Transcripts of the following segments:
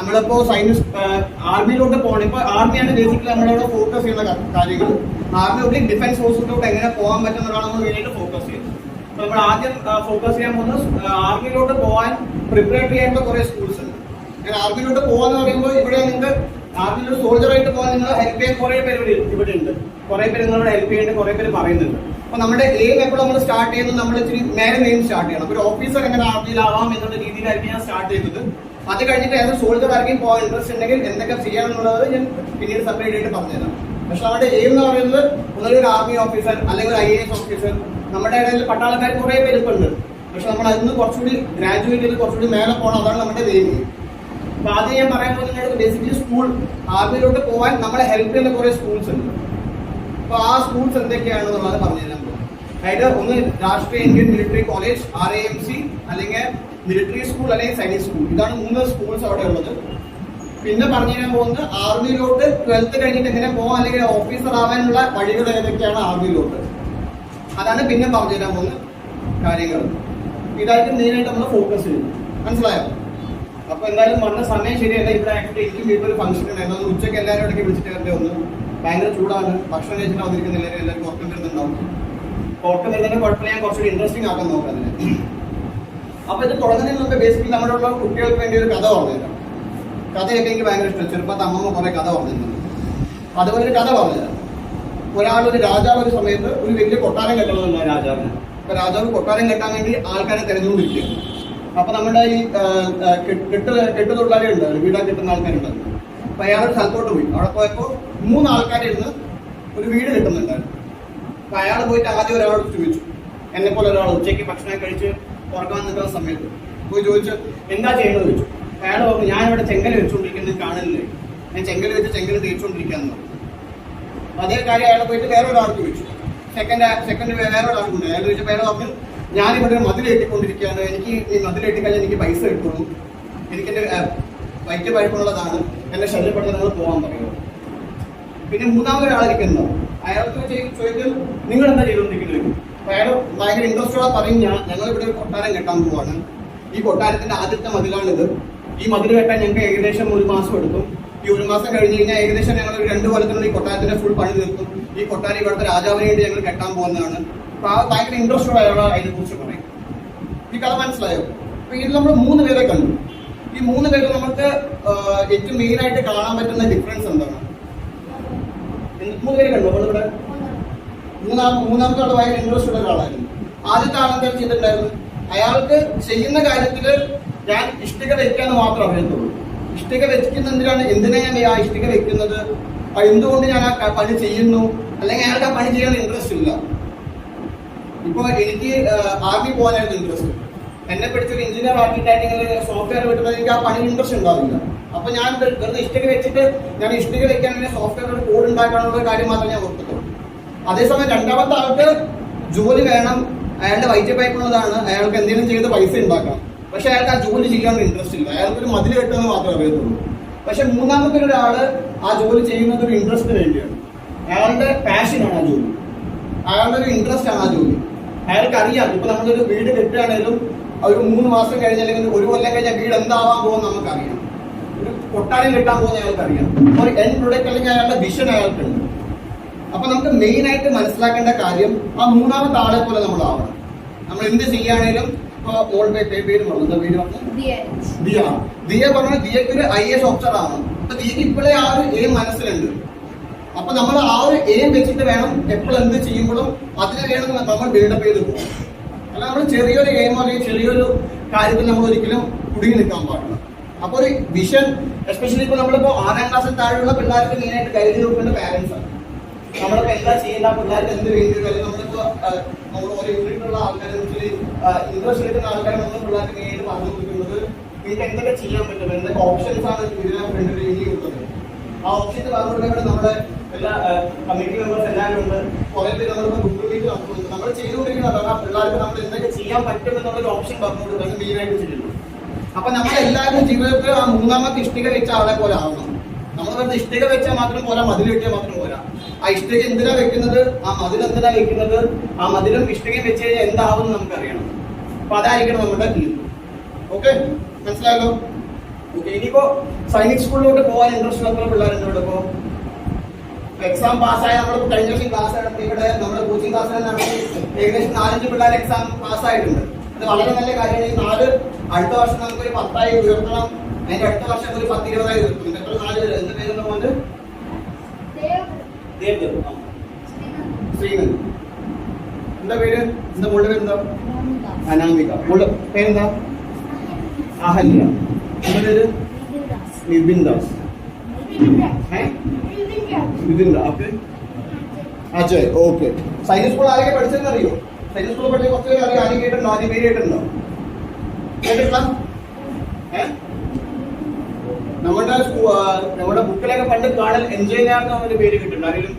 നമ്മളിപ്പോ സയൻസ് ആർമിയിലോട്ട് പോകണം. ഇപ്പൊ ആർമിയാണ് ബേസിക്കലി നമ്മളവിടെ ഫോക്കസ് ചെയ്യുന്ന കാര്യങ്ങൾ. ആർമി ഡിഫൻസ് ഫോഴ്സിലോട്ട് എങ്ങനെ പോകാൻ പറ്റുന്നതാണ് നമ്മൾ മെയിനായിട്ട് ഫോക്കസ് ചെയ്യുന്നത്. നമ്മൾ ആദ്യം ഫോക്കസ് ചെയ്യാൻ പോകുന്നത് ആർമിയിലോട്ട് പോകാൻ പ്രിപ്പയർ ചെയ്യേണ്ട കുറെ സ്കൂൾസ് ഉണ്ട്. ഞാൻ ആർമിയിലോട്ട് പോകാന്ന് പറയുമ്പോൾ ഇവിടെ നിങ്ങൾക്ക് ആർമിയിലോട്ട് സോൾജറായിട്ട് പോകാൻ നിങ്ങൾ ഹെൽപ്പ് ചെയ്യാൻ കുറെ പേര് ഇവിടെ ഉണ്ട്. കുറെ പേര് നിങ്ങളോട് ഹെൽപ്പ് ചെയ്യേണ്ട കുറെ പേര് പറയുന്നുണ്ട്. അപ്പൊ നമ്മുടെ എയിം എപ്പോൾ നമ്മൾ സ്റ്റാർട്ട് ചെയ്യുന്നത് നമ്മൾ ഇച്ചിരി നേരെ എയിം സ്റ്റാർട്ട് ചെയ്യണം. ഒരു ഓഫീസർ എങ്ങനെ ആർമിയിലാവാം എന്നുള്ള രീതിയിലായിരിക്കും ഞാൻ സ്റ്റാർട്ട് ചെയ്തത്. അത് കഴിഞ്ഞിട്ട് ഏതൊരു സോൾജർ ആർക്കും പോകാൻ ഇൻട്രസ്റ്റ് ഉണ്ടെങ്കിൽ എന്തൊക്കെ ചെയ്യാമെന്നുള്ളത് ഞാൻ പിന്നീട് സെപ്പറേറ്റ് ആയിട്ട് പറഞ്ഞുതരാം. പക്ഷെ നമ്മുടെ എയിം എന്ന് പറയുന്നത് ഒന്നൊരു ആർമി ഓഫീസർ അല്ലെങ്കിൽ ഒരു IAS ഓഫീസർ. നമ്മുടെ ഇടയിൽ പട്ടാളക്കാർ കുറെ പേര് ഇപ്പൊ ഉണ്ട്. പക്ഷെ നമ്മൾ അതിന് കുറച്ചുകൂടി ഗ്രാജുവേറ്റ് ചെയ്ത് കുറച്ചുകൂടി മേലെ പോകണം. അതാണ് നമ്മുടെ എയിം. അപ്പൊ ആദ്യം ഞാൻ പറയാൻ പോകുന്നത് ബേസിക്കലി സ്കൂൾ ആർമിയിലോട്ട് പോകാൻ നമ്മളെ ഹെൽപ്പ് ചെയ്യുന്ന കുറെ സ്കൂൾസ് ഉണ്ട്. അപ്പൊ ആ സ്കൂൾസ് എന്തൊക്കെയാണെന്നുള്ളത് പറഞ്ഞുതരാൻ പോകും. അതായത് ഒന്ന് രാഷ്ട്രീയ ഇന്ത്യൻ മിലിറ്ററി കോളേജ് RAMC, അല്ലെങ്കിൽ മിലിറ്ററി സ്കൂൾ അല്ലെങ്കിൽ സൈനിക് സ്കൂൾ. ഇതാണ് 3 സ്കൂൾസ് അവിടെ ഉള്ളത്. പിന്നെ പറഞ്ഞു തരാൻ പോകുന്നത് ആർമിയിലോട്ട് 12th കഴിഞ്ഞിട്ട് എങ്ങനെ പോകാം അല്ലെങ്കിൽ ഓഫീസർ ആവാനുള്ള വഴികൾ ഏതൊക്കെയാണ് ആർമിയിലോട്ട്, അതാണ് പിന്നെ പറഞ്ഞു തരാൻ പോകുന്ന കാര്യങ്ങൾ. ഇതായിട്ട് മെയിനായിട്ട് നമ്മൾ ഫോക്കസ് ചെയ്യും. മനസ്സിലായോ? അപ്പൊ എന്തായാലും വന്ന സമയം ശരിയല്ല. ഇവിടെ ആക്ച്വലി എനിക്ക് വീട്ടിലൊരു ഫംഗ്ഷൻ ഉണ്ടായിരുന്നു. ഉച്ചയ്ക്ക് എല്ലാവരും ഇടയ്ക്ക് വിളിച്ചിട്ട് ഒന്ന് ഭയങ്കര ചൂടാണ്, ഭക്ഷണം കഴിച്ചിട്ട് വന്നിരിക്കുന്നില്ല, എല്ലാവരും ഉറക്കം വരുന്നുണ്ടാവും. ഉറക്കം വരുന്നതിന് കുഴപ്പമില്ല, ഞാൻ കുറച്ചുകൂടി ഇൻട്രസ്റ്റിംഗ് ആക്കാൻ നോക്കാം അതിന്. അപ്പൊ ഇത് തുടങ്ങുന്നതിന് മുമ്പ് ബേസിക്കലി നമ്മുടെ ഉള്ള കുട്ടികൾക്ക് വേണ്ടി ഒരു കഥ പറഞ്ഞുതരാം. കഥയൊക്കെ എനിക്ക് ഭയങ്കര ഇഷ്ടം. ചെറുപ്പത്തെ അമ്മമ്മ കുറെ കഥ പറഞ്ഞിരുന്നു. അതുപോലെ ഒരു കഥ പറഞ്ഞുതരാം. ഒരു രാജാവ് ഒരു സമയത്ത് ഒരു വലിയ കൊട്ടാരം കെട്ടണമെന്നാണ് രാജാവിന്. അപ്പൊ രാജാവ് കൊട്ടാരം കെട്ടാൻ വേണ്ടി ആൾക്കാരെ തിരഞ്ഞുകൊണ്ടിരിക്കുകയാണ്. അപ്പൊ നമ്മുടെ ഈ കെട്ടുതൊഴിലാളികളുണ്ട്, വീടാ കെട്ടുന്ന ആൾക്കാരുണ്ടായിരുന്നു. അപ്പൊ അയാളൊരു സ്ഥലത്തോട്ട് പോയി. അവിടെ പോയപ്പോ 3 ആൾക്കാരിരുന്ന് ഒരു വീട് കെട്ടുന്നുണ്ടായിരുന്നു. അപ്പൊ അയാൾ പോയിട്ട് ആദ്യം ഒരാളോട് ചോദിച്ചു, എന്നെ പോലെ ഒരാൾ ഉച്ചയ്ക്ക് ഭക്ഷണം കഴിച്ച് ഉറക്കാൻ നിൽക്കുന്ന സമയത്ത് പോയി ചോദിച്ചു, എന്താ ചെയ്യുന്നത് ചോദിച്ചു. അയാൾ പറഞ്ഞു, ഞാനിവിടെ ചെങ്കൽ വെച്ചുകൊണ്ടിരിക്കുന്നത് കാണുന്നില്ലേ, ഞാൻ ചെങ്കൽ തേച്ചുകൊണ്ടിരിക്കാന്ന് പറഞ്ഞു. അതേ കാര്യം അയാൾ പോയിട്ട് വേറെ ഒരാൾക്ക് ചോദിച്ചു. സെക്കൻഡ് വേറെ ഒരാൾക്കുണ്ട്. അയാൾ ചോദിച്ചപ്പോൾ അയാൾ പറഞ്ഞു, ഞാനിവിടെ മതിൽ കെട്ടിക്കൊണ്ടിരിക്കുകയാണ്, എനിക്ക് ഈ മതിൽ കെട്ടിക്കഴിഞ്ഞാൽ എനിക്ക് പൈസ കിട്ടുള്ളൂ, എനിക്കെന്റെ വൈദ്യപരിപ്പുള്ളതാണ്, എന്നെ ശല്യപ്പെടുന്ന നിങ്ങൾ പോകാൻ പറയുന്നത്. പിന്നെ 3ാമത് ഒരാളിരിക്കുന്നു. അയാൾക്ക് ചോദിക്കും, നിങ്ങൾ എന്താ ചെയ്തുകൊണ്ടിരിക്കുന്നത്? അപ്പൊ അയാൾ ഭയങ്കര ഇൻട്രസ്റ്റോടെ പറയും, ഞങ്ങൾ ഇവിടെ ഒരു കൊട്ടാരം കെട്ടാൻ പോവാണ്, ഈ കൊട്ടാരത്തിന്റെ ആദ്യത്തെ മതിലാണിത്, ഈ മതിൽ കെട്ടാൻ ഞങ്ങൾക്ക് ഏകദേശം 1 മാസം എടുക്കും, ഈ 1 മാസം കഴിഞ്ഞ് കഴിഞ്ഞാൽ ഏകദേശം ഞങ്ങൾ 2 കൊല്ലത്തിനുള്ള ഈ കൊട്ടാരത്തിന്റെ ഫുൾ പണി തീർക്കും, ഈ കൊട്ടാരം ഇവിടുത്തെ രാജാവിനെ വേണ്ടി ഞങ്ങൾ കെട്ടാൻ പോകുന്നതാണ്. അപ്പൊ ആ ഭയങ്കര ഇൻട്രസ്റ്റോടെ അയാൾ അതിനെ കുറിച്ച് പറയും. ഈ കഥ മനസ്സിലായോ? അപ്പൊ ഇതിൽ നമ്മൾ 3 പേരെ കണ്ടു. ഈ 3 പേര് നമുക്ക് ഏറ്റവും മെയിൻ ആയിട്ട് കാണാൻ പറ്റുന്ന ഡിഫറൻസ് എന്താണ്? 3 പേര് കണ്ടു നമ്മളിവിടെ. മൂന്നാമത്തെ ആൾ ഭയങ്കര ഇൻട്രസ്റ്റ് ഉള്ള ഒരാളായിരുന്നു. ആദ്യത്തെ ആളെന്താ ചെയ്തിട്ടുണ്ടായിരുന്നു, അയാൾക്ക് ചെയ്യുന്ന കാര്യത്തില് ഞാൻ ഇഷ്ടിക വെക്കാന്ന് മാത്രമേ അറിയത്തുള്ളൂ. ഇഷ്ടിക എന്തിനാ ഞാൻ ആ ഇഷ്ടിക വെക്കുന്നത്, എന്തുകൊണ്ട് ഞാൻ ആ പണി ചെയ്യുന്നു, അല്ലെങ്കിൽ അയാൾക്ക് ആ പണി ചെയ്യാൻ ഇൻട്രസ്റ്റ് ഇല്ല. ഇപ്പൊ എനിക്ക് ആർമി പോകാനായിരുന്നു ഇൻട്രസ്റ്റ്. എന്നെ പഠിച്ചൊരു എഞ്ചിനീയർ ആക്കിയിട്ടാണെങ്കിൽ സോഫ്റ്റ്വെയർ വിട്ടുമ്പോൾ എനിക്ക് ആ പണി ഇൻട്രസ്റ്റ് ഉണ്ടാവില്ല. അപ്പൊ ഞാൻ വെറുതെ ഇഷ്ടിക വെച്ചിട്ട് ഞാൻ ഇഷ്ടിക വെക്കാൻ വേണ്ടി സോഫ്റ്റ്വെയർ ഒരു കോഡ് ഉണ്ടാക്കാനുള്ള കാര്യം മാത്രമേ ഞാൻ ഓർക്കത്തുള്ളൂ. അതേസമയം 2ാമത്തെ ആൾക്ക് ജോലി വേണം, അയാളുടെ വൈദ്യപയപ്പുള്ളതാണ്, അയാൾക്ക് എന്തെങ്കിലും ചെയ്ത് പൈസ ഉണ്ടാക്കണം. പക്ഷെ അയാൾക്ക് ആ ജോലി ചെയ്യാൻ ഇൻട്രസ്റ്റ് ഇല്ല, അയാൾക്കൊരു മതിൽ കെട്ടുമെന്ന് മാത്രമേ അറിയത്തുള്ളൂ. പക്ഷെ 3ാമത്തെ ഒരാള് ആ ജോലി ചെയ്യുന്നത് ഒരു ഇൻട്രസ്റ്റിന് വേണ്ടിയാണ്. അയാളുടെ പാഷനാണ് ആ ജോലി, അയാളുടെ ഒരു ഇൻട്രസ്റ്റ് ആണ് ആ ജോലി. അയാൾക്ക് അറിയാം, ഇപ്പൊ നമ്മളൊരു വീട് കെട്ടുകയാണെങ്കിലും ഒരു 3 മാസം കഴിഞ്ഞ് അല്ലെങ്കിൽ 1 കൊല്ലം കഴിഞ്ഞാൽ വീട് എന്താവാൻ പോകുമെന്ന് നമുക്കറിയാം. ഒരു കൊട്ടാരം കെട്ടാൻ പോകുന്ന അയാൾക്കറിയാം. ഒരു എൻഡ് പ്രൊഡക്റ്റ് അല്ലെങ്കിൽ അയാളുടെ വിഷൻ അയാൾക്കുണ്ട്. അപ്പൊ നമുക്ക് മെയിൻ ആയിട്ട് മനസ്സിലാക്കേണ്ട കാര്യം ആ 3ാമത്തെ ആളെ പോലെ നമ്മൾ ആവണം. നമ്മൾ എന്ത് ചെയ്യുകയാണെങ്കിലും പേര് പറഞ്ഞു ദിയ പറഞ്ഞ ദിയക്ക് ഒരു IAS ഓഫീസർ ആണ്. അപ്പൊ ദിയക്ക് ഇപ്പോഴേ ആ ഒരു എയിം മനസ്സിലുണ്ട്. അപ്പൊ നമ്മൾ ആ ഒരു എയിം വെച്ചിട്ട് വേണം എപ്പോഴും എന്ത് ചെയ്യുമ്പോഴും അതിനെ വേണം നമ്മൾ ബിൽഡപ്പ് ചെയ്ത് പോകും. അല്ല നമ്മൾ ചെറിയൊരു എയിമോ അല്ലെങ്കിൽ ചെറിയൊരു കാര്യത്തിൽ നമ്മൾ ഒരിക്കലും കുടുങ്ങി നിൽക്കാൻ പാടില്ല. അപ്പൊ ഒരു വിഷൻ, എസ്പെഷ്യലി ഇപ്പൊ നമ്മളിപ്പോ 6ാം ക്ലാസ്സിൽ താഴെയുള്ള പിള്ളേർക്ക് മെയിനായിട്ട് ഗൈഡ് ചെയ്ത് കൊടുക്കേണ്ട പാരന്റ്സ് ആണ്. നമ്മളിപ്പോ എന്താ ചെയ്യേണ്ട, പിള്ളേർക്ക് എന്ത് വേണ്ടി വരും, നമ്മളിപ്പോ നമ്മൾ ഒരു യൂണിറ്റുള്ള ആൾക്കാരെ ഇൻട്രസ്റ്റ് എടുക്കുന്ന ആൾക്കാരെ നമ്മൾ പിള്ളേർക്ക് മെയിനായിട്ട് പറഞ്ഞു കൊടുക്കുന്നത് നിങ്ങൾക്ക് എന്തൊക്കെ ചെയ്യാൻ പറ്റും, എന്തൊക്കെ ഓപ്ഷൻസ് ആണ് ഇതിനെ ഫ്രണ്ടിൽ എഴുതിയിട്ടുള്ളത്. ആ ഓപ്ഷൻസ് പറഞ്ഞു കൊടുക്കാൻ നമ്മുടെ എല്ലാ കമ്മിറ്റി മെമ്പേഴ്സ് എല്ലാവരും ഉണ്ട്. കുറെ പേര് നമ്മളിപ്പോ ഗൂഗിൾ മീറ്റ് നടത്തുന്നുണ്ട്. നമ്മൾ ചെയ്തുകൊണ്ടിരിക്കുന്നത് ആ പിള്ളേർക്ക് നമ്മൾ എന്തൊക്കെ ചെയ്യാൻ പറ്റും എന്നുള്ളൊരു ഓപ്ഷൻ പറഞ്ഞു കൊടുക്കുന്നത് മെയിനായിട്ട് ചെയ്യുന്നു. അപ്പൊ നമ്മൾ എല്ലാവരും ജീവിതത്തിൽ ആ 3ാമത്തെ ഇഷ്ടിക വെച്ച ആളെ പോലെ ആവണം. നമ്മൾ വെറുതെ ഇഷ്ടിക വെച്ചാൽ മാത്രം പോരാ, മതിൽ കെട്ടിയാൽ മാത്രം പോരാ. ആ ഇഷ്ടിക എന്തിനാ വെക്കുന്നത്, ആ മതിൽ എന്തിനാ വെക്കുന്നത്, ആ മതിലും ഇഷ്ടികയും വെച്ച് കഴിഞ്ഞാൽ എന്താവും നമുക്കറിയണം. അപ്പൊ അതായിരിക്കണം നമ്മുടെ തീം. ഓക്കെ, മനസ്സിലായല്ലോ? ഓക്കെ, ഇനിയിപ്പോ സൈനിക് സ്കൂളിലോട്ട് പോകാൻ ഇൻട്രസ്റ്റ് ഉള്ള പിള്ളേരുണ്ട് ഇവിടെ. ഇപ്പോ എക്സാം പാസ്സായ നമ്മൾ കഴിഞ്ഞ വർഷം ക്ലാസ് നടത്തി ഇവിടെ നമ്മുടെ കോച്ചിങ് ക്ലാസ്സിൽ നടത്തി ഏകദേശം 4-5 പിള്ളേർ എക്സാം പാസ്സായിട്ടുണ്ട്. അത് വളരെ നല്ല കാര്യമാണ്. ഈ 4 അടുത്ത വർഷം നമുക്ക് ഒരു 10ആയി ഉയർത്തണം. അതിന്റെ അടുത്ത വർഷം ഒരു 10-20ആയി ഉയർത്തും. എത്ര 4 പേര് എന്ത് പേരെന്ന് കൊണ്ട് ശ്രീനന്ദ്. എന്താ പേര്? എന്താ മോളുടെ പേരെന്താ? അനാമിക. മോളുടെ പേരെന്താ? അഹല്യ. എന്താ പേര്? നിതിൻ ദാസ്. അജയ്. ഓക്കെ. സൈനിക് സ്കൂൾ ആരൊക്കെ പഠിച്ചെന്ന് അറിയോ? സൈനിക് സ്കൂളിൽ പഠിച്ച കുറച്ച് പേര് അറിയോ? ആരും കേട്ടിട്ടുണ്ടോ? ആദ്യം പേര് കേട്ടിട്ടുണ്ടോ? കേട്ടിട്ടില്ല? നമ്മുടെ ബുക്കിലൊക്കെ പണ്ട് കാണൽ എൻജിനീയർ എന്നൊരു പേര് കിട്ടുന്നുണ്ട്. ആരെങ്കിലും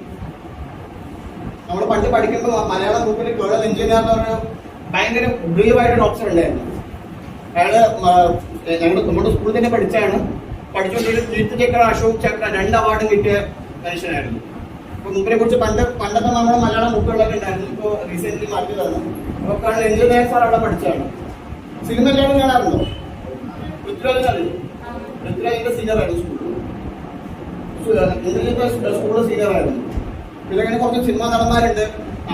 നമ്മൾ പണ്ട് പഠിക്കുമ്പോൾ മലയാളം ബുക്കിൽ കേണൽ എൻജിനീയർ എന്ന് പറഞ്ഞ ഭയങ്കര ബ്രീവായിട്ടൊരു ഓപ്ഷൻ ഉണ്ടായിരുന്നു. അയാള് നമ്മുടെ സ്കൂളിൽ തന്നെ പഠിച്ചാണ്. പഠിച്ചുകൊണ്ടിരുന്ന കീർത്തി ചക്ര, അശോക് ചക്ര 2 അവാർഡും കിട്ടിയ മനുഷ്യനായിരുന്നു. അപ്പൊ മുമ്പിനെ കുറിച്ച് പണ്ടത്തെ നമ്മുടെ മലയാളം ബുക്കുകളൊക്കെ ഉണ്ടായിരുന്നു. ഇപ്പൊ റീസെന്റ് മാറ്റി തന്നു. അപ്പൊ കാരണം എൻജിനീയർ സാർ അവിടെ പഠിച്ചാണ്. സിനിമ എല്ലാവരും കാണാറുണ്ടോ? പൃഥ്വിരാജ് അറിയോ? പൃഥ്വിരാജിന്റെ സീനിയറായിരുന്നു സ്കൂളിൽ സീനിയറായിരുന്നു. പിന്നെ അങ്ങനെ കുറച്ച് സിനിമ നടന്മാരുണ്ട്.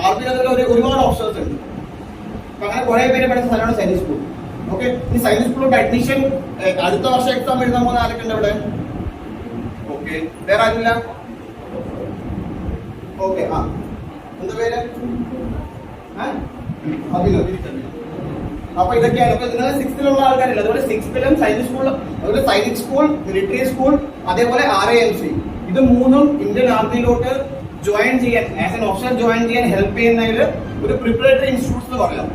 ആർമിയിൽ ഒരുപാട് ഓപ്ഷൻസ് ഉണ്ട്. അപ്പൊ അങ്ങനെ കുറെ പേര് പഠിച്ച സ്ഥലമാണ് സൈനിക് സ്കൂൾ. ഓക്കെ, ഈ സൈനിക് സ്കൂളിലോട്ട് അഡ്മിഷൻ അടുത്ത വർഷം എക്സാം എഴുതാൻ പോകുന്ന ആരൊക്കെ ഇവിടെ? ഓക്കെ, വേറെ ആരില്ല? ഓക്കെ, ആ എന്താ പേര്? അഭിനവ്. അപ്പൊ ഇതൊക്കെയാണ്. അപ്പൊ നിങ്ങൾ 6th ആൾക്കാരില്ല. അതുപോലെ 6th സൈനിക് സ്കൂൾ, അതുപോലെ സൈനിക് സ്കൂൾ, മിലിറ്ററി സ്കൂൾ, അതേപോലെ RAMC, ഇത് 3ഉം ഇന്ത്യൻ ആർമിയിലോട്ട് ജോയിൻ ചെയ്യാൻ, ആസ് എൻ ഓപ്ഷൻ ജോയിൻ ചെയ്യാൻ ഹെൽപ്പ് ചെയ്യുന്നതിൽ ഒരു പ്രിപ്പറേറ്ററി ഇൻസ്റ്റിറ്റ്യൂട്ട്സ് എന്ന് പറയാം.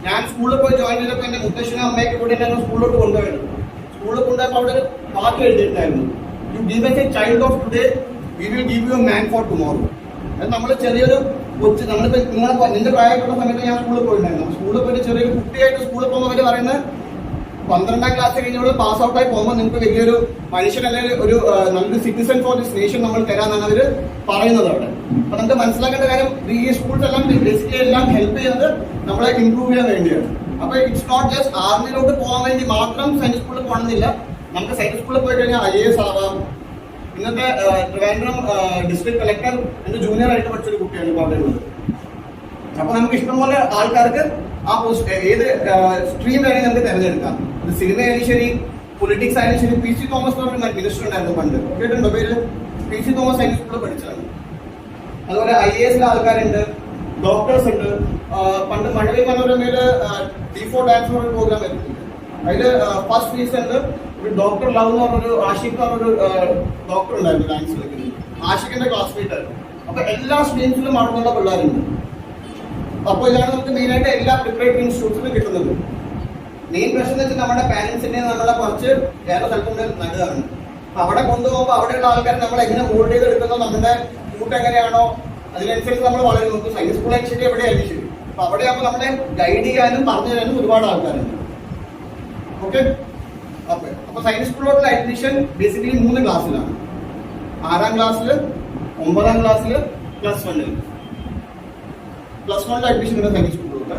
ഞാൻ സ്കൂളിൽ പോയി ജോയിൻ ചെയ്തപ്പോൾ എന്റെ മുത്തശ്ശനും അമ്മയൊക്കെ കൂടി എന്നെ സ്കൂളിലോട്ട് കൊണ്ടുപോയിരുന്നു. സ്കൂളിൽ കൊണ്ടുപോയപ്പോൾ അവിടെ ഒരു വാക്ക് എഴുതിയിട്ടുണ്ടായിരുന്നു, you give us a child of today, we will give you a man for tomorrow. അത് നമ്മൾ ചെറിയൊരു കൊച്ചു, നമ്മളിപ്പോ നിന്റെ പ്രായമുള്ള സമയത്ത് ഞാൻ സ്കൂളിൽ പോയിട്ടുണ്ടായിരുന്നു. സ്കൂളിൽ പോയിട്ട് ചെറിയൊരു കുട്ടിയായിട്ട് സ്കൂളിൽ പോകുമ്പോൾ അവർ പറയുന്നത് 12ാം ക്ലാസ് കഴിഞ്ഞോട് പാസ് ഔട്ടായി പോകുമ്പോൾ നിങ്ങൾക്ക് വലിയൊരു മനുഷ്യൻ അല്ലെങ്കിൽ ഒരു നല്ലൊരു സിറ്റിസൺ ഫോർ ദിസ് നേഷൻ നമ്മൾ തരാന്നാണ് അവര് പറയുന്നത് അവിടെ. അപ്പൊ നമുക്ക് മനസ്സിലാക്കേണ്ട കാര്യം, ഈ സ്കൂൾസ് എല്ലാം ബേസിക്കലി എല്ലാം ഹെൽപ്പ് ചെയ്യുന്നത് നമ്മളെ ഇംപ്രൂവ് ചെയ്യാൻ വേണ്ടിയാണ്. അപ്പൊ ഇറ്റ്സ് നോട്ട് ജസ്റ്റ് ആർമിയിലോട്ട് പോകാൻ വേണ്ടി മാത്രം സൈനിക് സ്കൂളിൽ പോകണമെന്നില്ല. നമുക്ക് സൈനിക് സ്കൂളിൽ പോയി കഴിഞ്ഞാൽ IAS ആവാം. ഇന്നത്തെ ട്രിവാൻഡ്രം ഡിസ്ട്രിക്ട് കളക്ടർ എന്റെ ജൂനിയർ ആയിട്ട് പഠിച്ചൊരു കുട്ടിയാണ് ഇപ്പോൾ അവിടെ ഉള്ളത്. അപ്പൊ നമുക്ക് ഇഷ്ടംപോലെ ആൾക്കാർക്ക് ആ ഏത് സ്ട്രീം വേണമെങ്കിൽ നമുക്ക് തിരഞ്ഞെടുക്കാം. സിനിമ ആയാലും ശരി, പൊളിറ്റിക്സ് ആയാലും ശരി. PC തോമസ് എന്ന് പറഞ്ഞ മിനിസ്റ്റർ ഉണ്ടായിരുന്നു പണ്ട്, കേട്ടിട്ടുണ്ടോ പേര്? PC തോമസ് സൈനിക് സ്കൂളിൽ പഠിച്ചതാണ്. അതുപോലെ IAS ആൾക്കാരുണ്ട്, ഡോക്ടേഴ്സ് ഉണ്ട്. പണ്ട് മഴവിൽ മനോരമയില് D4 ഡാൻസ് എന്ന് പറഞ്ഞ പ്രോഗ്രാം വരുന്നുണ്ട്. അതില് ഫസ്റ്റ് സീസണില് ഒരു ഡോക്ടർ ലവ് എന്ന് പറഞ്ഞൊരു ആഷിഖ് എന്നൊരു ഡോക്ടർ ഉണ്ടായിരുന്നു ഡാൻസ് കളിക്കുന്നത്. ആഷിഖിന്റെ ക്ലാസ്മേറ്റ് ആയിരുന്നു. അപ്പൊ എല്ലാ സ്ട്രീംസിലും നടന്നുള്ള പിള്ളേരുണ്ട്. അപ്പോൾ ഇതാണ് നമുക്ക് മെയിനായിട്ട് എല്ലാ പ്രിപ്പറേറ്ററി ഇൻസ്റ്റിറ്റ്യൂട്ട്സിലും കിട്ടുന്നത്. മെയിൻ പ്രശ്നം എന്ന് വെച്ചാൽ നമ്മുടെ പാരന്റ്സിനെ നമ്മളെ കുറച്ച് വേറെ സ്ഥലത്തുകൊണ്ട് നല്ലതാണ്. അപ്പൊ അവിടെ കൊണ്ടുപോകുമ്പോൾ അവിടെയുള്ള ആൾക്കാർ നമ്മൾ എങ്ങനെ മോൾഡ് ചെയ്തെടുക്കുന്നോ, നമ്മുടെ കൂട്ട് എങ്ങനെയാണോ അതിനനുസരിച്ച് നമ്മൾ വളരെ നോക്കും. സൈനിക് സ്കൂളായാലും ശരി, എവിടെയായാലും ശരി. അപ്പൊ അവിടെയാകുമ്പോൾ നമ്മളെ ഗൈഡ് ചെയ്യാനും പറഞ്ഞു തരാനും ഒരുപാട് ആൾക്കാരുണ്ട്. ഓക്കെ, അപ്പൊ സൈനിക് സ്കൂളിലോട്ടുള്ള അഡ്മിഷൻ ബേസിക്കലി 3 ക്ലാസ്സിലാണ്. 6ാം ക്ലാസ്സില്, 9ാം ക്ലാസ്സില്, +1. +1 അഡ്മിഷൻ ഉണ്ട് സൈനിക് സ്കൂളിലോട്ട്.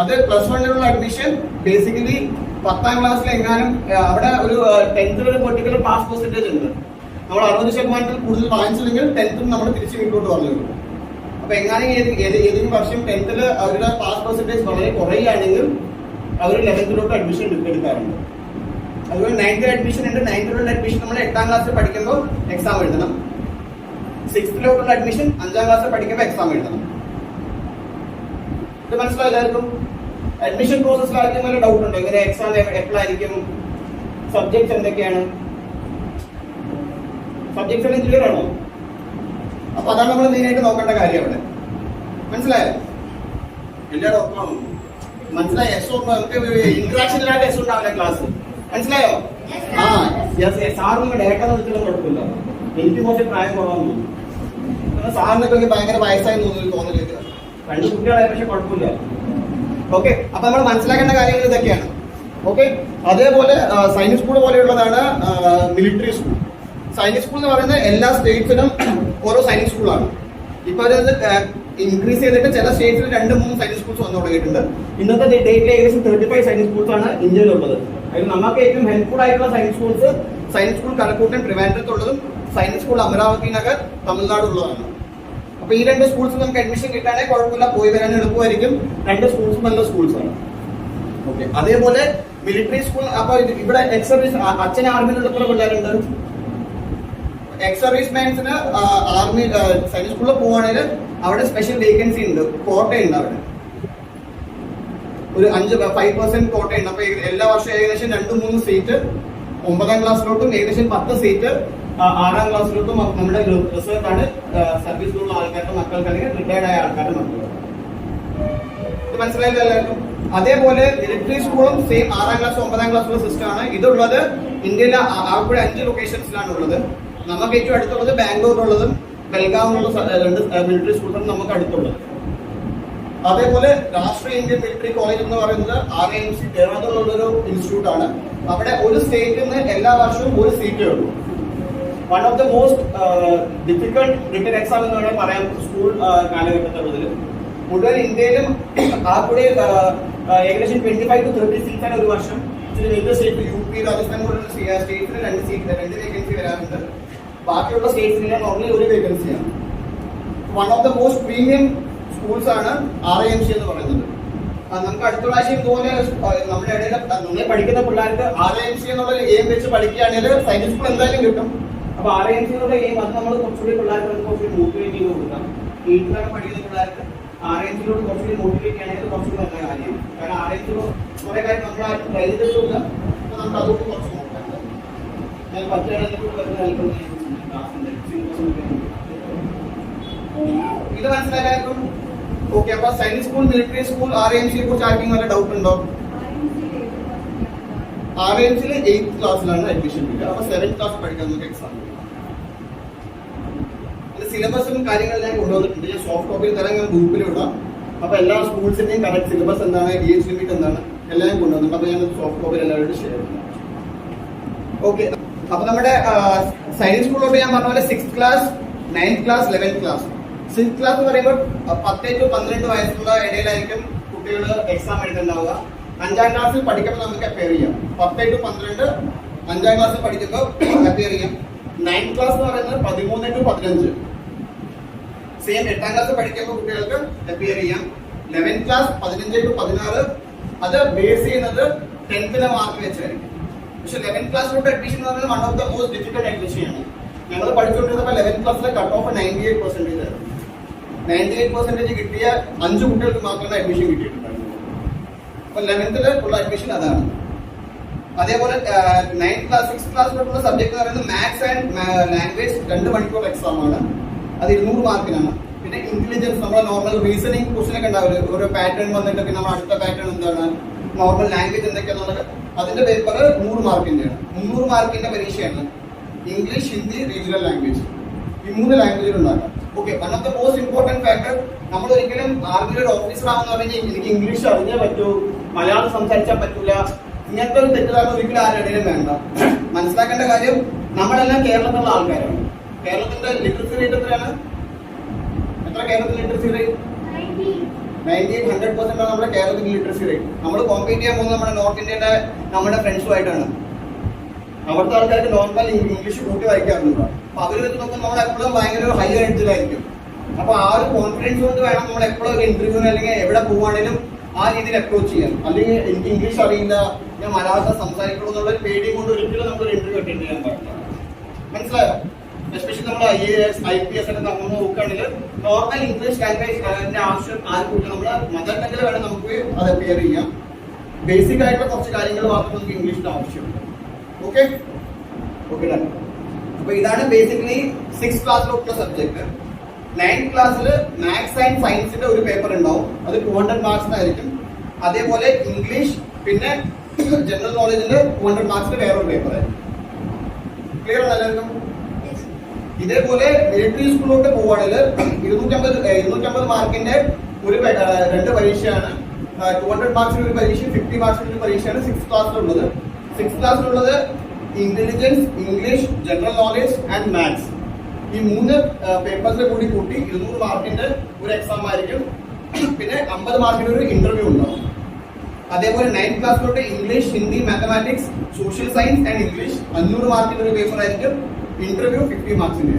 അത് +1 അഡ്മിഷൻ ബേസിക്കലി 10ാം ക്ലാസ്സിൽ എങ്ങാനും അവിടെ ഒരു 10th ഒരു പെർട്ടിക്കുലർ പാസ് പെർസെന്റേജ് ഉണ്ട്. നമ്മൾ 60% കൂടുതൽ വാങ്ങിച്ചില്ലെങ്കിൽ 10th നമ്മൾ തിരിച്ച് വീട്ടിലോട്ട് പറഞ്ഞു. അപ്പൊ എങ്ങാനും ഏതെങ്കിലും വർഷം 10th അവരുടെ പാസ് പെർസെന്റേജ് വളരെ കുറയുകയാണെങ്കിൽ അവർ 11th അഡ്മിഷൻ എടുക്കാറുണ്ട്. അതുപോലെ 9th അഡ്മിഷൻ ഉണ്ട്. 9th അഡ്മിഷൻ നമ്മൾ 8ാം ക്ലാസ്സിൽ പഠിക്കുമ്പോൾ എക്സാം എഴുതണം. 6th അഡ്മിഷൻ 5ാം ക്ലാസ്സിൽ പഠിക്കുമ്പോൾ എക്സാം എഴുതണം. ഇത് മനസ്സിലായില്ലായിരിക്കും. അഡ്മിഷൻ പ്രോസസ്സിൽ ആർക്കും വല്ല ഡൗട്ട് ഉണ്ടോ? ഇങ്ങനെ എക്സാം എപ്പോഴായിരിക്കും, സബ്ജക്ട്സ് എന്തൊക്കെയാണ്? സബ്ജക്ട്സ് എല്ലാം ക്ലിയർ ആണോ? അപ്പൊ അതാണ് നമ്മൾ മെയിനായിട്ട് നോക്കേണ്ട കാര്യം അവിടെ. മനസ്സിലായോ? എല്ലാ ഡോക്ടറാണോ? മനസ്സിലായോ? ഇന്ററാക്ഷൻ ഇല്ലാതെ എസ് ഉണ്ടാവില്ല ക്ലാസ്. മനസ്സിലായോ? ആ സാറിന് ഡേറ്റ നോക്കിയാലും കുഴപ്പമില്ല. എനിക്ക് കുറച്ച് പ്രായം കുറവാന്ന് തോന്നുന്നു. സാറിനൊക്കെ ഭയങ്കര വയസ്സായി തോന്നില്ല. 2 കുട്ടികളായ പക്ഷെ കുഴപ്പമില്ല. ഓക്കെ, അപ്പൊ നമ്മൾ മനസ്സിലാക്കേണ്ട കാര്യങ്ങൾ ഇതൊക്കെയാണ്. ഓക്കെ, അതേപോലെ സൈനിക് സ്കൂൾ പോലെയുള്ളതാണ് മിലിറ്ററി സ്കൂൾ. സൈനിക് സ്കൂൾ എന്ന് പറയുന്നത് എല്ലാ സ്റ്റേറ്റ്സിനും ഓരോ സൈനിക് സ്കൂളാണ്. ഇപ്പൊ ഇൻക്രീസ് ചെയ്തിട്ട് ചില സ്റ്റേറ്റ്സിൽ 2-3 സൈനിക് സ്കൂൾസ് വന്നു തുടങ്ങിയിട്ടുണ്ട്. ഇന്നത്തെ ഡേറ്റിൽ ഏകദേശം 35 സൈനിക് സ്കൂൾസ് ആണ് ഇന്ത്യയിലുള്ളത്. അതിൽ നമുക്ക് ഏറ്റവും ഹെൽപ്ഫുൾ ആയിട്ടുള്ള സൈനിക് സ്കൂൾസ് സൈനിക് സ്കൂൾ കഴക്കൂട്ടൻ ട്രിവാൻഡ്രത്തുള്ളതും സൈനിക് സ്കൂൾ അമരാവതി നഗർ തമിഴ്നാടുള്ളതാണ്. അപ്പൊ ഈ 2 സ്കൂൾസ് നമുക്ക് അഡ്മിഷൻ കിട്ടാനേ കുഴപ്പമില്ല, പോയി വരാൻ എളുപ്പമായിരിക്കും. 2 സ്കൂൾസും നല്ല സ്കൂൾസ് ആണ്. ഓക്കെ, അതേപോലെ മിലിറ്ററി സ്കൂൾ. അപ്പൊ ഇവിടെ എക്സ് സർവീസ് അച്ഛൻ ആർമിയിലുള്ള എത്ര പിള്ളേരുണ്ട്? എക്സ് സർവീസ് മാൻസിന് ആർമി സൈനിക് സ്കൂളിൽ പോവുകയാണെങ്കിൽ അവിടെ സ്പെഷ്യൽ വേക്കൻസി ഉണ്ട്, കോട്ടയുണ്ട് അവിടെ. ഒരു 5% കോട്ടയുണ്ട്. അപ്പൊ എല്ലാ വർഷവും ഏകദേശം 2-3 സീറ്റ് 9ാം ക്ലാസ്സിലോട്ടും ഏകദേശം 10 സീറ്റ് 6ാം ക്ലാസ്സിലോട്ടും നമ്മുടെ റിസർവ് ആണ് സർവീസിലുള്ള ആൾക്കാരുടെ മക്കൾക്ക് അല്ലെങ്കിൽ റിട്ടയർഡ് ആയ ആൾക്കാരുടെ മക്കൾക്ക്. ഇത് മനസ്സിലായില്ല എല്ലാവർക്കും? അതേപോലെ മിലിറ്ററി സ്കൂളും സെയിം 6ാം ക്ലാസ് 9ാം ക്ലാസ്സിലുള്ള സിസ്റ്റം ആണ്. ഇതുള്ളത് ഇന്ത്യയിലെ ആകെ 5 ലൊക്കേഷൻസിലാണ് ഉള്ളത്. നമുക്ക് ഏറ്റവും അടുത്തുള്ളത് ബാംഗ്ലൂരിലുള്ളതും ബെൽഗാവിലുള്ള 2 മിലിറ്ററി സ്കൂൾസാണ് നമുക്ക് അടുത്തുള്ളത്. അതേപോലെ രാഷ്ട്രീയ ഇന്ത്യൻ മിലിറ്ററി കോളേജ് എന്ന് പറയുന്നത് RIMC ഡെറാഡൂണിലുള്ളൊരു ഇൻസ്റ്റിറ്റ്യൂട്ട് ആണ്. അവിടെ ഒരു സ്റ്റേറ്റിൽ നിന്ന് എല്ലാ വർഷവും ഒരു സീറ്റേ ഉള്ളൂ. One of the most difficult written exam എന്ന് വേണമെങ്കിൽ പറയാം സ്കൂൾ കാലഘട്ടത്തിലുള്ളതിൽ. മുഴുവൻ ഇന്ത്യയിലും ആ കൂടെ ഏകദേശം 25 to 30 സീറ്റാണ് ഒരു വർഷം. വലിയ സ്റ്റേറ്റ് UP, രാജസ്ഥാൻ പോലുള്ള സ്റ്റേറ്റ്സിന് 2 വേക്കൻസി വരാറുണ്ട്. ബാക്കിയുള്ള സ്റ്റേറ്റ്സിന് നോർമലി ഒരു വേക്കൻസിയാണ്. One of the most premium schools ആണ് RIMC എന്ന് പറയുന്നത്. നമുക്ക് അടുത്ത പ്രാവശ്യം ഇതുപോലെ നമ്മുടെ ഇടയിൽ നമ്മളെ പഠിക്കുന്ന പിള്ളേർക്ക് RIMC എന്നുള്ള എയിം വെച്ച് പഠിക്കുകയാണെങ്കിൽ സൈനിക് സ്കൂൾ എന്തായാലും കിട്ടും. അപ്പൊ RIMC എന്നുള്ള എയിം അത് നമ്മൾ കുറച്ചുകൂടി പിള്ളേർക്ക് കുറച്ചുകൂടി മോട്ടിവേറ്റ് ചെയ്ത് കൊടുക്കാം. വീട്ടിലൊക്കെ പഠിക്കുന്ന പിള്ളേർക്ക് RIMCയിലോട്ട് കുറച്ചുകൂടി മോട്ടിവേറ്റ് ചെയ്യണമെങ്കിൽ കുറച്ചുകൂടി നല്ല കാര്യം. കാരണം RIMCയിലോ കുറെ കാര്യം നമ്മൾ ആരും ട്രൈ ചെയ്തിട്ടില്ല. അപ്പൊ നമുക്ക് അതുകൊണ്ട് കുറച്ച് നോക്കാം. ഞാൻ ഇത് മനസ്സിലാക്കാനും ഓക്കെ. അപ്പൊ സൈനിക് സ്കൂൾ, മിലിറ്ററി സ്കൂൾ, RIMCയെ കുറിച്ച് ആർക്കെങ്കിലും വല്ല ഡൗട്ട് ഉണ്ടോ? RIMCയിൽ 8th ക്ലാസ്സിലാണ് അഡ്മിഷൻ കിട്ടുക. അപ്പൊ 7th ക്ലാസ് പഠിക്കാൻ നമുക്ക് എക്സാം. സിലബസും കാര്യങ്ങളെല്ലാം കൊണ്ടുവന്നിട്ടുണ്ട്. ഞാൻ സോഫ്റ്റ് കോപ്പിയിൽ തരാൻ ഞാൻ ഗ്രൂപ്പിൽ വിടാം. അപ്പൊ എല്ലാ സ്കൂൾസിന്റെയും കറക്റ്റ് സിലബസ് എന്താണ്, ഏജ് ലിമിറ്റ് എന്താണ് എല്ലാം കൊണ്ടുവന്നിട്ടുണ്ട്. അപ്പൊ ഞാൻ സോഫ്റ്റ് കോപ്പിയിൽ എല്ലാവരോടും ഷെയർ ചെയ്യാം. ഓക്കെ, അപ്പൊ നമ്മുടെ സൈനിക് സ്കൂളിലോട്ട് ഞാൻ പറഞ്ഞ പോലെ 6th class, 9th class, 11th class. 6th class എന്ന് പറയുമ്പോൾ 10 to 12 വയസ്സുള്ള ഇടയിലായിരിക്കും കുട്ടികൾ എക്സാം എഴുതുന്നുണ്ടാവുക. 5ാം ക്ലാസ്സിൽ പഠിക്കുമ്പോൾ നമുക്ക് അപ്പിയർ ചെയ്യാം. 10 to 12 5ാം ക്ലാസ്സിൽ പഠിക്കുമ്പോൾ അപ്പിയർ ചെയ്യാം. 9th ക്ലാസ് എന്ന് പറയുന്നത് 13 to 15. സെയിം 8ാം ക്ലാസ് പഠിക്കുമ്പോൾ കുട്ടികൾക്ക് അപ്പിയർ ചെയ്യാം. 11th class 15 to 16. അത് ബേസ് ചെയ്യുന്നത് 10th മാർക്ക് വെച്ചായിരിക്കും. പക്ഷെ 11th ക്ലാസ്സിലോട്ട് അഡ്മിഷൻ എന്ന് പറയുന്നത് one of the most difficult admission ആണ്. ഞങ്ങൾ പഠിച്ചുകൊണ്ടിരുന്നപ്പോൾ 11th ക്ലാസ്സിലെ കട്ട് ഓഫ് 98% ആയിരുന്നു. 98% കിട്ടിയ 5 കുട്ടികൾക്ക് മാത്രമേ അഡ്മിഷൻ കിട്ടിയിട്ടുണ്ടായിരുന്നു. അപ്പൊ 11th ഉള്ള അഡ്മിഷൻ അതാണ്. അതേപോലെ 9th ക്ലാസ് 6th ക്ലാസ്സിലോട്ടുള്ള സബ്ജക്ട് എന്ന് പറയുന്നത് മാത്സ് ആൻഡ് ലാംഗ്വേജ് 2 മണിക്കൂർ എക്സാം ആണ്. അത് 200 മാർക്കിനാണ്. പിന്നെ ഇന്റലിജൻസ്, നമ്മുടെ നോർമൽ റീസണിങ് ക്വസ്റ്റൻ ഒക്കെ ഉണ്ടാവില്ല, ഓരോ പാറ്റേൺ വന്നിട്ട് പിന്നെ നമ്മൾ അടുത്ത പാറ്റേൺ എന്താണ്, നോർമൽ ലാംഗ്വേജ് എന്തൊക്കെയാണെന്നുള്ളത് അതിന്റെ പേപ്പർ 100 മാർക്കിന്റെയാണ്. 300 മാർക്കിന്റെ പരീക്ഷയാണ്. ഇംഗ്ലീഷ്, ഹിന്ദി, റീജിയണൽ ലാംഗ്വേജ്, ഈ 3 ലാംഗ്വേജിൽ ഉണ്ടാക്കാം. Okay, one of the most important factor, നമ്മൾ ഒരിക്കലും ആർമിയുടെ ഓഫീസർ ആണെന്ന് പറഞ്ഞാൽ എനിക്ക് ഇംഗ്ലീഷ് അറിഞ്ഞേ പറ്റൂ, മലയാളം സംസാരിച്ചാൽ പറ്റൂല, ഇങ്ങനത്തെ ഒരു തെറ്റിദ്ധാരണ ഒരിക്കലും ആരുടെയും വേണ്ട. മനസ്സിലാക്കേണ്ട കാര്യം, നമ്മളെല്ലാം കേരളത്തിലുള്ള ആൾക്കാരാണ്. കേരളത്തിന്റെ ലിറ്ററസി റേറ്റ് എത്രയാണ്? എത്ര കേരളത്തിൽ ലിറ്ററസി റേറ്റ്? 98-100% ആണ് നമ്മുടെ കേരളത്തിന്റെ ലിറ്ററസി റേറ്റ്. നമ്മൾ കോമ്പീറ്റ് ചെയ്യാൻ പോകുന്നത് നമ്മുടെ നോർത്ത് ഇന്ത്യയുടെ നമ്മുടെ ഫ്രണ്ട്സുമായിട്ടാണ്. അവിടുത്തെ ആൾക്കാർക്ക് നോർമൽ ഇംഗ്ലീഷ് കൂട്ടി വായിക്കാറുണ്ട്. അപ്പൊ അവർ വെച്ച് നോക്കുമ്പോൾ നമ്മൾ എപ്പോഴും ഭയങ്കര ഒരു ഹയർ എഡ്ജിലായിരിക്കും. അപ്പൊ ആ ഒരു കോൺഫിഡൻസ് കൊണ്ട് വേണം നമ്മൾ എപ്പോഴും ഒരു ഇന്റർവ്യൂവിന് അല്ലെങ്കിൽ എവിടെ പോവുകയാണെങ്കിലും ആ രീതിയിൽ അപ്രോച്ച് ചെയ്യാം. അല്ലെങ്കിൽ എനിക്ക് ഇംഗ്ലീഷ് അറിയില്ല, ഞാൻ മലയാളം സംസാരിക്കണം എന്നുള്ള ഒരു പേടിയും കൊണ്ട് ഒരിക്കലും നമ്മളൊരു ഇന്റർവ്യൂ അറ്റൻഡ് ചെയ്യാൻ പാടില്ല. മനസ്സിലായോ? എസ്പെഷ്യലി നമ്മൾ IAS, IPS ഒക്കെ നമ്മൾ നോക്കുകയാണെങ്കിൽ നോർമൽ ഇംഗ്ലീഷ് ലാംഗ്വേജ് ആവശ്യം ആർക്കും നമ്മുടെ മദർ ടങ്ങിൽ വേണം നമുക്ക് അത് അപ്പിയർ ചെയ്യാം. ബേസിക് ആയിട്ടുള്ള കുറച്ച് കാര്യങ്ങൾ മാത്രം നമുക്ക് ഇംഗ്ലീഷിൽ ആവശ്യമുണ്ട്. Okay okay. അപ്പൊ ഇതാണ് ബേസിക്കലി 6th ക്ലാസ്സിലുള്ള സബ്ജക്ട്. 9th ക്ലാസ്സിൽ മാത്സ് ആൻഡ് സയൻസിന്റെ ഒരു പേപ്പർ ഉണ്ടാവും, അത് 200 മാർക്സിനായിരിക്കും. അതേപോലെ ഇംഗ്ലീഷ് പിന്നെ ജനറൽ നോളജിന്റെ 200 മാർക്സിന്റെ വേറൊരു പേപ്പർ ആയിരിക്കും. ക്ലിയർ ആണ് എല്ലാവർക്കും? ഇതേപോലെ മിലിറ്ററി സ്കൂളിലോട്ട് പോവുകയാണെങ്കിൽ 250 മാർക്കിന്റെ ഒരു 2 പരീക്ഷയാണ്. 200 മാർക്സിന്റെ ഒരു പരീക്ഷ, 50 മാർക്സിന്റെ ഒരു പരീക്ഷയാണ് 6th ക്ലാസ്സിലുള്ളത്. 6th ക്ലാസ്സിലുള്ളത് intelligence, English, general knowledge and maths. ഈ 3 പേപ്പേഴ്സിനെ കൂടി കൂട്ടി 200 മാർക്കിന്റെ ഒരു എക്സാം ആയിരിക്കും. പിന്നെ 50 മാർക്കിന്റെ ഒരു ഇന്റർവ്യൂ ഉണ്ടാവും. അതേപോലെ 9th ക്ലാസ്സിലോട്ട് English, Hindi, mathematics, social science and English 500 മാർക്കിന്റെ ഒരു പേപ്പർ ആയിരിക്കും. ഇന്റർവ്യൂ 50 മാർക്സിന്റെ.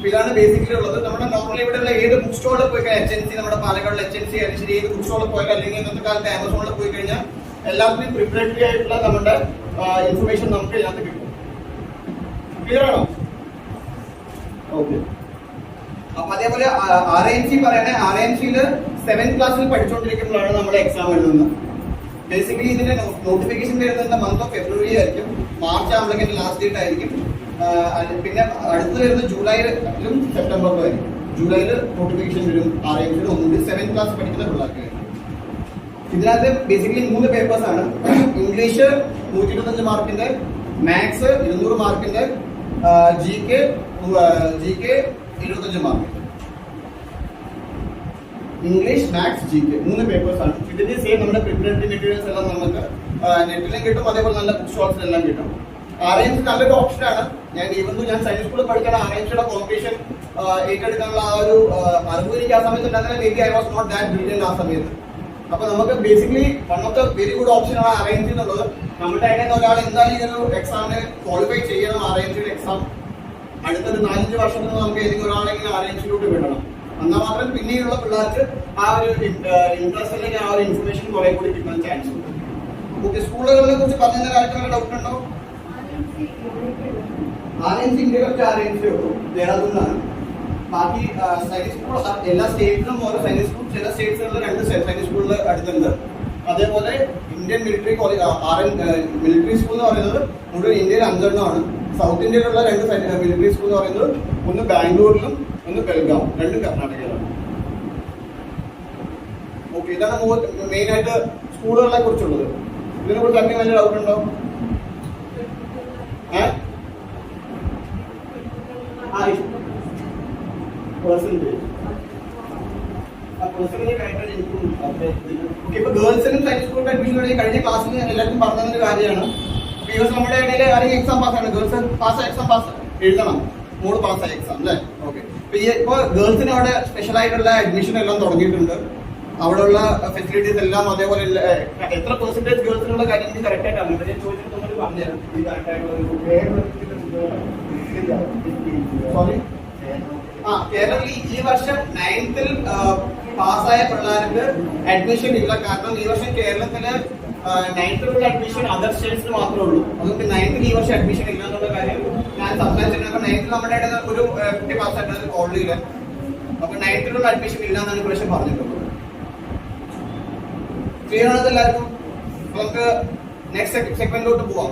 ഇതാണ് ബേസിക്കലി ഉള്ളത്. നമ്മുടെ നോർമലി ഇവിടെയുള്ള ഏത് ബുക്ക് സ്റ്റോളിൽ പോയി കഴിഞ്ഞാൽ HNC, നമ്മുടെ പാലക്കാടുള്ള HNC അല്ലെങ്കിൽ ഏത് ബുക്ക് സ്റ്റോളിൽ പോയാൽ അല്ലെങ്കിൽ ഇന്നത്തെ കാലത്ത് ആമസോണിൽ പോയി കഴിഞ്ഞാൽ എല്ലാത്തിനും പ്രിപ്പറേറ്ററി ആയിട്ടുള്ള നമ്മുടെ ഇൻഫർമേഷൻ നമുക്ക് ഇതിനകത്ത് കിട്ടും. ക്ലിയർ ആണോ? ഓക്കെ. അപ്പൊ അതേപോലെ RIMC പറയണേ, RIMCയിൽ 7th ക്ലാസ്സിൽ പഠിച്ചുകൊണ്ടിരിക്കുമ്പോഴാണ് നമ്മുടെ എക്സാം എഴുതുന്നത്. ബേസിക്കലി ഇതിന്റെ നോട്ടിഫിക്കേഷൻ വരുന്നത് മന്ത് ഓഫ് ഫെബ്രുവരി ആയിരിക്കും. മാർച്ച് ആകുമ്പോഴേക്കും ലാസ്റ്റ് ഡേറ്റ് ആയിരിക്കും. പിന്നെ അടുത്ത് വരുന്നത് ജൂലൈയിലും സെപ്റ്റംബറിലും ആയിരിക്കും. ജൂലൈയിൽ നോട്ടിഫിക്കേഷൻ വരും RIMCയിൽ ഒന്നുകൂടി 7th ക്ലാസ് പഠിക്കുന്ന പിള്ളേർക്ക്. ഇതിനകത്ത് ബേസിക്കലി 3 പേപ്പേഴ്സ് ആണ്. ഇംഗ്ലീഷ് 125 മാർക്കിന്റെ, മാത്സ് 200 മാർക്കിന്റെ, GK 75 mark. English, maths, GK 3 papers ആണ്. ഇതിന്റെ സെയിം നമ്മുടെ പ്രിപ്പറേറ്ററി മെറ്റീരിയൽസ് എല്ലാം നമുക്ക് നെറ്റിലും കിട്ടും. അതേപോലെ നല്ല ബുക്ക് സ്റ്റോൾസിലെല്ലാം കിട്ടും. RIMC നല്ലൊരു ഓപ്ഷനാണ്. ഞാൻ സയൻസ് സ്കൂളിൽ പഠിക്കുന്ന RIMCയുടെ കോമ്പറ്റീഷൻ ഏറ്റെടുക്കാനുള്ള ആ ഒരു അറിവ് എനിക്ക് ആ സമയത്ത് ഉണ്ടാകുന്ന may I was not that brilliant ആ സമയത്ത്. അപ്പൊ നമുക്ക് basically one of the very good ഓപ്ഷനാണ് RIMC എന്നുള്ളത്. നമ്മുടെ ഇടയിൽ ഒരാൾ എന്തായാലും ഈ ഒരു എക്സാമിന് ക്വാളിഫൈ ചെയ്യണം. RIMCയുടെ എക്സാം അടുത്തൊരു 4-5 വർഷത്തിൽ നമുക്ക് ഏതെങ്കിലും ഒരാളെങ്കിലും RIMCയിലോട്ട് വിടണം. എന്നാൽ മാത്രം പിന്നീടുള്ള പിള്ളേർക്ക് ആ ഒരു ഇൻട്രസ്റ്റ് അല്ലെങ്കിൽ ആ ഒരു ഇൻഫർമേഷൻ കുറെ കൂടി കിട്ടാൻ ചാൻസ് ഉണ്ട്. ഓക്കെ, സ്കൂളുകളെ കുറിച്ച് പറഞ്ഞ കാര്യത്തിൽ ഡൗട്ട് ഉണ്ടോ? RIMC ഇന്ത്യയിലെ RIMC ഉള്ളൂ, ദേഹത്തുനിന്നാണ്. ബാക്കി സൈനിക് സ്കൂൾ എല്ലാ സ്റ്റേറ്റിലും ഓരോ സൈനിക് സ്കൂൾ, ചില സ്റ്റേറ്റ്സുകളിൽ 2 സൈനിക് സ്കൂളിൽ അടുത്തുണ്ട്. അതേപോലെ ഇന്ത്യൻ മിലിറ്ററി മിലിറ്ററി സ്കൂൾ എന്ന് പറയുന്നത് മുഴുവൻ ഇന്ത്യയിൽ 5 സൗത്ത് ഇന്ത്യയിലുള്ള 2 മിലിറ്ററി സ്കൂൾ എന്ന് പറയുന്നത് ഒന്ന് ബാംഗ്ലൂരിലും ഒന്ന് ബെൽഗാം, 2 കർണാടകയിലാണ്. ഓക്കെ, ഇതാണ് മെയിൻ ആയിട്ട് സ്കൂളുകളെ കുറിച്ചുള്ളത്. ഇതിനെ കുറിച്ച് അങ്ങനെ വലിയ ഡൗട്ട് ഉണ്ടോ? ഗേൾസിനും സയൻസ് സ്കൂളിൽ അഡ്മിഷൻ കഴിഞ്ഞ ക്ലാസ്സിൽ എല്ലാവർക്കും പറഞ്ഞൊരു കാര്യമാണ്. നമ്മുടെ ഇടയിൽ ആരെങ്കിലും എക്സാം പാസ്സാണ്, ഗേൾസ് പാസ്സായ എക്സാം പാസ് എഴുതണം, മോള് പാസ്സായ എക്സാം അല്ലേ? ഓക്കെ. ഇപ്പൊ ഗേൾസിന് അവിടെ സ്പെഷ്യൽ ആയിട്ടുള്ള അഡ്മിഷൻ എല്ലാം തുടങ്ങിയിട്ടുണ്ട്. അവിടെയുള്ള ഫെസിലിറ്റീസ് എല്ലാം അതേപോലെ എത്ര പെർസെന്റേജ് ഗേൾസിനുള്ള കാര്യം എനിക്ക് കറക്റ്റ് ആയിട്ട് അറിയില്ല. ഞാൻ ചോദിച്ചിട്ട് നമ്മൾ പറഞ്ഞുതരാം ഈ കറക്റ്റ് ആയിട്ടുള്ള. സോറി, കേരളത്തിൽ ഈ വർഷം 9th പാസ്സായ പിള്ളേർക്ക് അഡ്മിഷൻ ഇല്ല. കാരണം ഈ വർഷം കേരളത്തില് 9th അഡ്മിഷൻ അതർ സ്റ്റേറ്റ്സിന് മാത്രമേ ഉള്ളൂ. അതുകൊണ്ട് 9th ഈ വർഷം അഡ്മിഷൻ ഇല്ല എന്നുള്ള കാര്യം ഞാൻ സംസാരിച്ചിട്ടുണ്ട്. 9th നമ്മുടെ ഒരു കുട്ടി പാസ്സായിട്ട് കോളേജില്, അപ്പൊ 9th അഡ്മിഷൻ ഇല്ല എന്നാണ് ഇപ്രാവശ്യം പറഞ്ഞിട്ടുള്ളത്. ക്ലിയർ ആണത് എല്ലാവർക്കും? നമുക്ക് നെക്സ്റ്റ് സെഗ്മെന്റിലോട്ട് പോവാം.